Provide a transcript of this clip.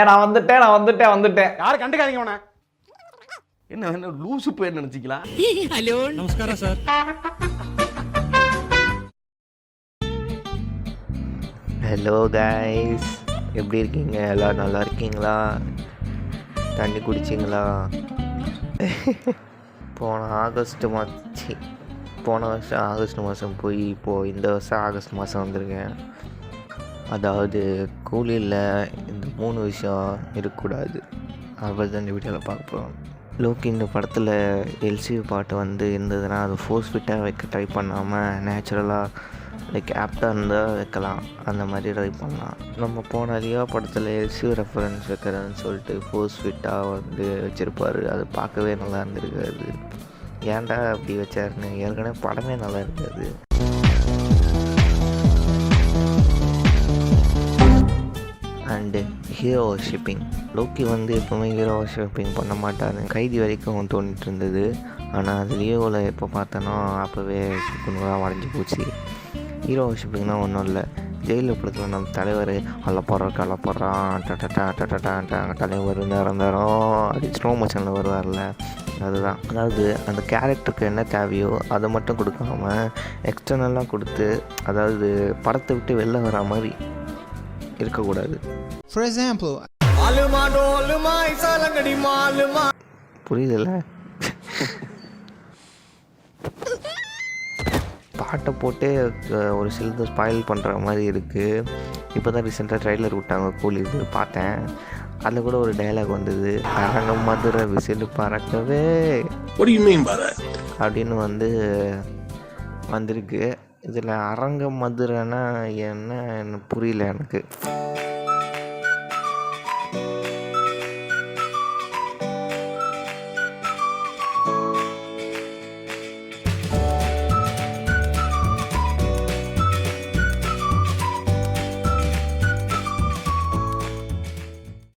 நான் வந்துட்டேன். யாரும் கண்டுக்காதீங்க உன. என்ன லூசு பேர் நினைச்சிங்களா? ஹலோ நமஸ்காரம் சார். ஹலோ கைஸ், எப்படி இருக்கீங்க? எல்லாம் நல்லா இருக்கீங்களா? தண்ணி குடிச்சிங்களா? போன வருஷம் ஆகஸ்ட் மாதம் போய் இப்போது இந்த வருஷம் ஆகஸ்ட் மாதம் வந்திருக்கேன். அதாவது கூலியில் இந்த 3 விஷயம் இருக்கக்கூடாது. அப்போ தான் இந்த வீடியோவில் பார்க்க போகிறோம். லோக்கி இந்த படத்தில் எல்சியூ பாட்டு இருந்ததுன்னா அது ஃபோர்ஸ் ஃபிட்டாக வைக்க ட்ரை பண்ணாமல் நேச்சுரலாக லைக் ஆப்டாக இருந்தால் வைக்கலாம். அந்த மாதிரி ட்ரை பண்ணலாம். நம்ம போன லியோ படத்தில் எல்சியூ ரெஃபரன்ஸ் வைக்கிறதுன்னு சொல்லிட்டு ஃபோர்ஸ் ஃபிட்டாக வச்சுருப்பார். அது பார்க்கவே நல்லா இருந்திருக்காது. ஏன்டா அப்படி வச்சாருன்னு ஏற்கனவே படமே நல்லா இருக்காது. And hero shipping. லோக்கி எப்போவுமே ஹீரோ ஷிப்பிங் பண்ண மாட்டார். கைதி வரைக்கும் தோணிட்டு இருந்தது. ஆனால் அது லியோவில் எப்போ பார்த்தனோ அப்போவே குணமாக உடஞ்சி போச்சு. ஹீரோ ஷிப்பிங்னா ஒன்றும் இல்லை. ஜெயிலில் படத்தில் நம்ம தலைவர் கலப்படுறான் அங்கே தலைவர் நேரம் அப்படி ஸ்லோ மோஷனில் வருவார்ல, அதுதான். அதாவது அந்த கேரக்டருக்கு என்ன தேவையோ அதை மட்டும் கொடுக்காம எக்ஸ்டர்னலாக கொடுத்து, அதாவது படத்தை விட்டு வெளில வர மாதிரி இருக்கக்கூடாது. ஃபார் எக்ஸாம்பிள் புரியுதுல்ல? பாட்டை போட்டே ஒரு சிலது ஸ்பாயில் பண்ணுற மாதிரி இருக்குது. இப்போ தான் ரீசெண்டாக ட்ரைலர் விட்டாங்க கூலி, இது பார்த்தேன். அதில் கூட ஒரு டைலாக் வந்தது, அரங்கம் மதுரை விசில் பறக்கவே அப்படின்னு வந்திருக்கு. இதில் அரங்கம் மதுரைன்னா என்ன புரியல எனக்கு.